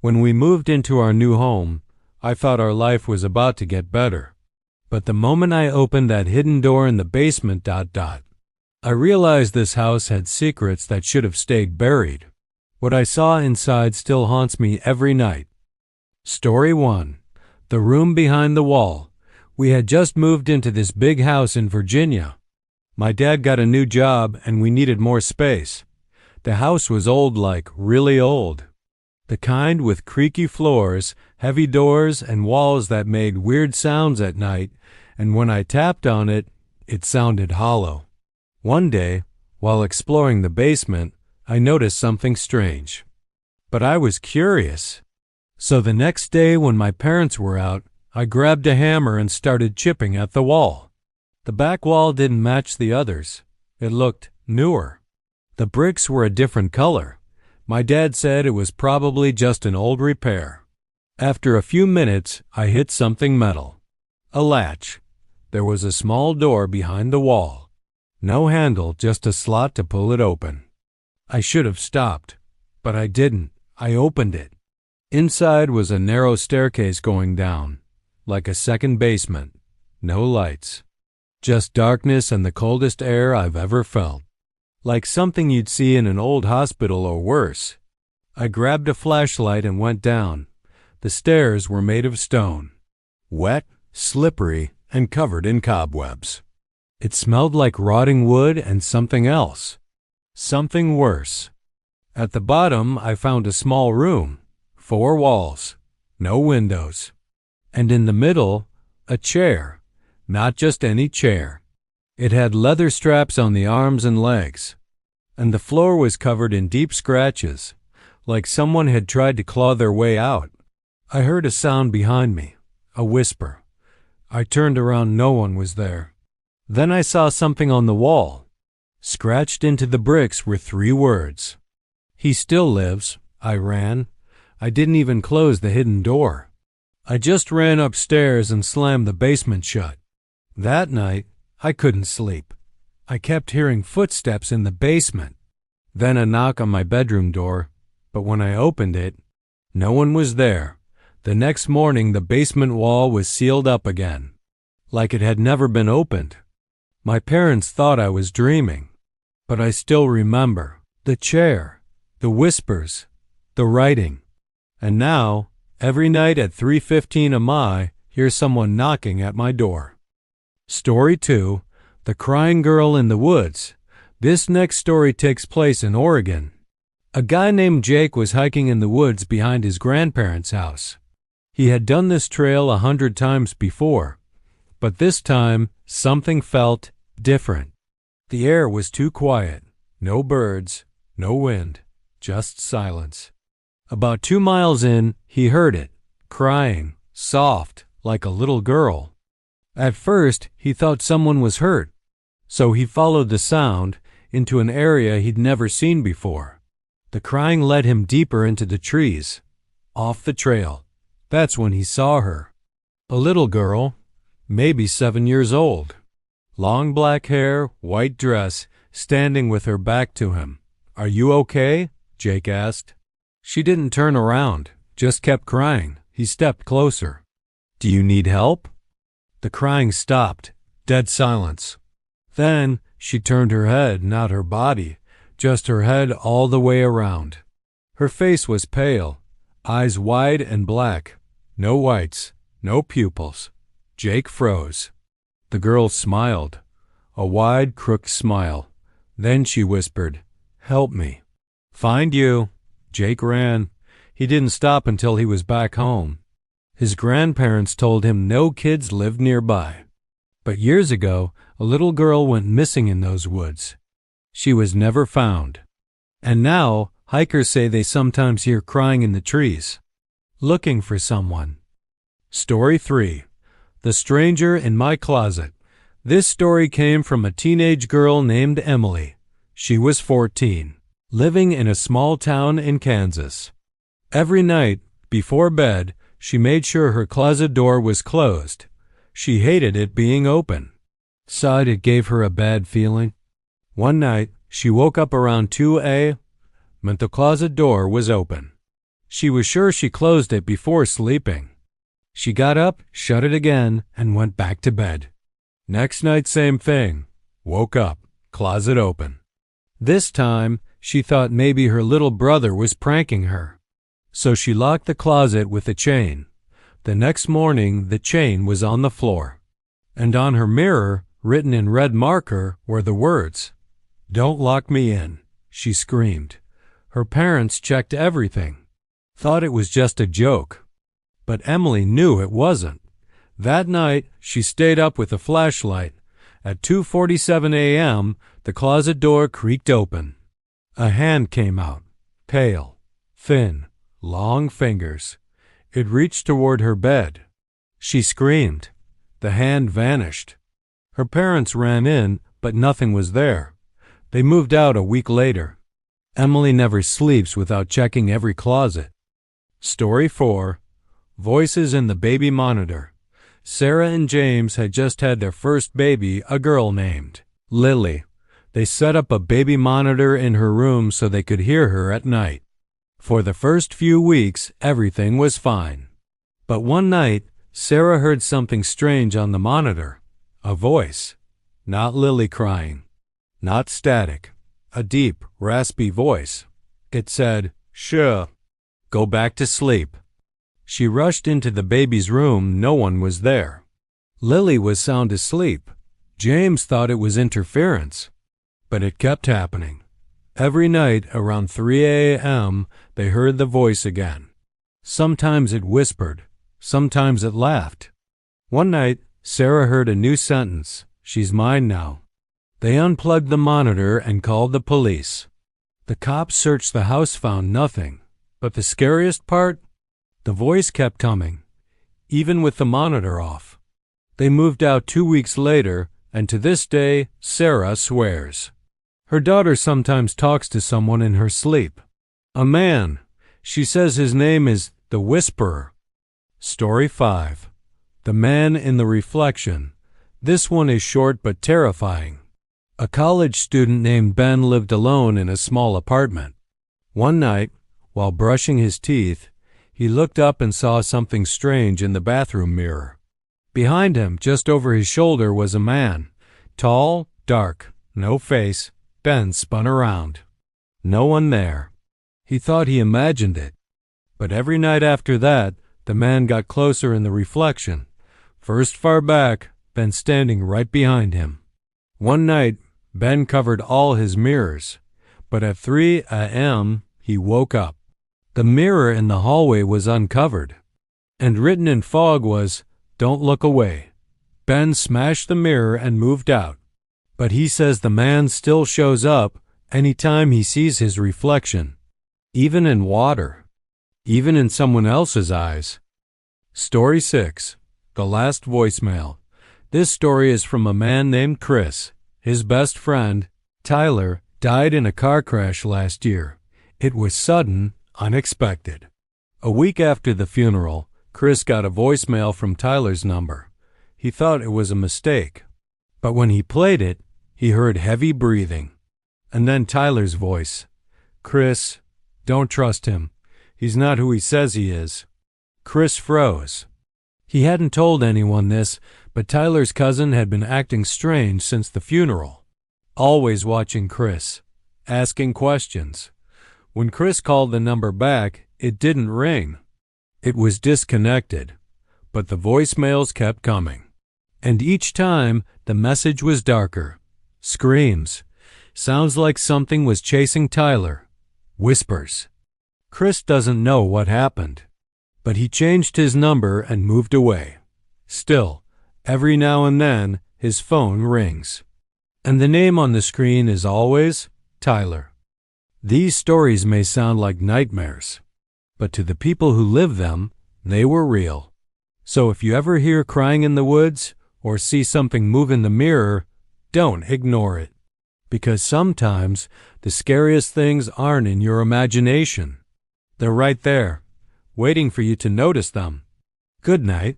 When we moved into our new home, I thought our life was about to get better. But the moment I opened that hidden door in the basement, I realized this house had secrets that should have stayed buried. What I saw inside still haunts me every night. Story 1. The room behind the wall. We had just moved into this big house in Virginia. My dad got a new job and we needed more space. The house was old, like really old. The kind with creaky floors, heavy doors, and walls that made weird sounds at night, and when I tapped on it, it sounded hollow. One day, while exploring the basement, I noticed something strange. But I was curious. So the next day when my parents were out, I grabbed a hammer and started chipping at the wall. The back wall didn't match the others. It looked newer. The bricks were a different color. My dad said it was probably just an old repair. After a few minutes, I hit something metal. A latch. There was a small door behind the wall. No handle, just a slot to pull it open. I should have stopped, but I didn't. I opened it. Inside was a narrow staircase going down, like a second basement. No lights. Just darkness and the coldest air I've ever felt. Like something you'd see in an old hospital or worse. I grabbed a flashlight and went down. The stairs were made of stone. Wet, slippery, and covered in cobwebs. It smelled like rotting wood and something else. Something worse. At the bottom, I found a small room. 4 walls. No windows. And in the middle, a chair. Not just any chair. It had leather straps on the arms and legs. And the floor was covered in deep scratches, like someone had tried to claw their way out. I heard a sound behind me. A whisper. I turned around. No one was there. Then I saw something on the wall. Scratched into the bricks were 3 words. He still lives. I ran. I didn't even close the hidden door. I just ran upstairs and slammed the basement shut. That night, I couldn't sleep. I kept hearing footsteps in the basement. Then a knock on my bedroom door, but when I opened it, no one was there. The next morning, the basement wall was sealed up again, like it had never been opened. My parents thought I was dreaming, but I still remember the chair, the whispers, the writing. And now, every night at 3:15 am I hear someone knocking at my door. Story 2. The Crying Girl in the Woods. This next story takes place in Oregon. A guy named Jake was hiking in the woods behind his grandparents' house. He had done this trail 100 times before, but this time something felt different. The air was too quiet. No birds, no wind, just silence. About 2 miles in, he heard it, crying, soft, like a little girl. At first, he thought someone was hurt, so he followed the sound into an area he'd never seen before. The crying led him deeper into the trees, off the trail. That's when he saw her. A little girl, maybe 7 years old. Long black hair, white dress, standing with her back to him. "Are you okay?" Jake asked. She didn't turn around, just kept crying. He stepped closer. "Do you need help?" The crying stopped, dead silence. Then she turned her head, not her body, just her head all the way around. Her face was pale, eyes wide and black, no whites, no pupils. Jake froze. The girl smiled, a wide, crooked smile. Then she whispered, "Help me." "Find you." Jake ran. He didn't stop until he was back home. His grandparents told him no kids lived nearby. But years ago, a little girl went missing in those woods. She was never found. And now, hikers say they sometimes hear crying in the trees, looking for someone. Story 3. The Stranger in My Closet. This story came from a teenage girl named Emily. She was 14, living in a small town in Kansas. Every night, before bed, she made sure her closet door was closed. She hated it being open. Sighed it gave her a bad feeling. One night, she woke up around 2 a.m. The closet door was open. She was sure she closed it before sleeping. She got up, shut it again, and went back to bed. Next night, same thing. Woke up, closet open. This time, she thought maybe her little brother was pranking her. So she locked the closet with a chain. The next morning, the chain was on the floor. And on her mirror, written in red marker, were the words, "Don't lock me in," she screamed. Her parents checked everything, thought it was just a joke. But Emily knew it wasn't. That night, she stayed up with a flashlight. At 2:47 a.m., the closet door creaked open. A hand came out, pale, thin, long fingers. It reached toward her bed. She screamed. The hand vanished. Her parents ran in, but nothing was there. They moved out a week later. Emily never sleeps without checking every closet. Story 4. Voices in the Baby Monitor. Sarah and James had just had their first baby, a girl named Lily. They set up a baby monitor in her room so they could hear her at night. For the first few weeks, everything was fine. But one night, Sarah heard something strange on the monitor. A voice. Not Lily crying. Not static. A deep, raspy voice. It said, "Shh. Go back to sleep." She rushed into the baby's room. No one was there. Lily was sound asleep. James thought it was interference. But it kept happening. Every night around 3 a.m., they heard the voice again. Sometimes it whispered. Sometimes it laughed. One night, Sarah heard a new sentence. "She's mine now." They unplugged the monitor and called the police. The cops searched the house, found nothing. But the scariest part? The voice kept coming, even with the monitor off. They moved out 2 weeks later, and to this day, Sarah swears. Her daughter sometimes talks to someone in her sleep. A man. She says his name is the Whisperer. Story 5. The Man in the Reflection. This one is short but terrifying. A college student named Ben lived alone in a small apartment. One night, while brushing his teeth, he looked up and saw something strange in the bathroom mirror. Behind him, just over his shoulder, was a man. Tall, dark, no face. Ben spun around. No one there. He thought he imagined it. But every night after that, the man got closer in the reflection. First far back, then standing right behind him. One night, Ben covered all his mirrors. But at 3 a.m., he woke up. The mirror in the hallway was uncovered, and written in fog was, "Don't look away." Ben smashed the mirror and moved out. But he says the man still shows up any time he sees his reflection, even in water, even in someone else's eyes. Story 6. The Last Voicemail. This story is from a man named Chris. His best friend, Tyler, died in a car crash last year. It was sudden, unexpected. A week after the funeral, Chris got a voicemail from Tyler's number. He thought it was a mistake. But when he played it, he heard heavy breathing. And then Tyler's voice. "Chris, don't trust him. He's not who he says he is." Chris froze. He hadn't told anyone this, but Tyler's cousin had been acting strange since the funeral. Always watching Chris, asking questions. When Chris called the number back, it didn't ring. It was disconnected, but the voicemails kept coming. And each time, the message was darker. Screams. Sounds like something was chasing Tyler. Whispers. Chris doesn't know what happened, but he changed his number and moved away. Still, every now and then, his phone rings. And the name on the screen is always Tyler. These stories may sound like nightmares, but to the people who live them, they were real. So if you ever hear crying in the woods or see something move in the mirror, don't ignore it. Because sometimes the scariest things aren't in your imagination. They're right there, waiting for you to notice them. Good night.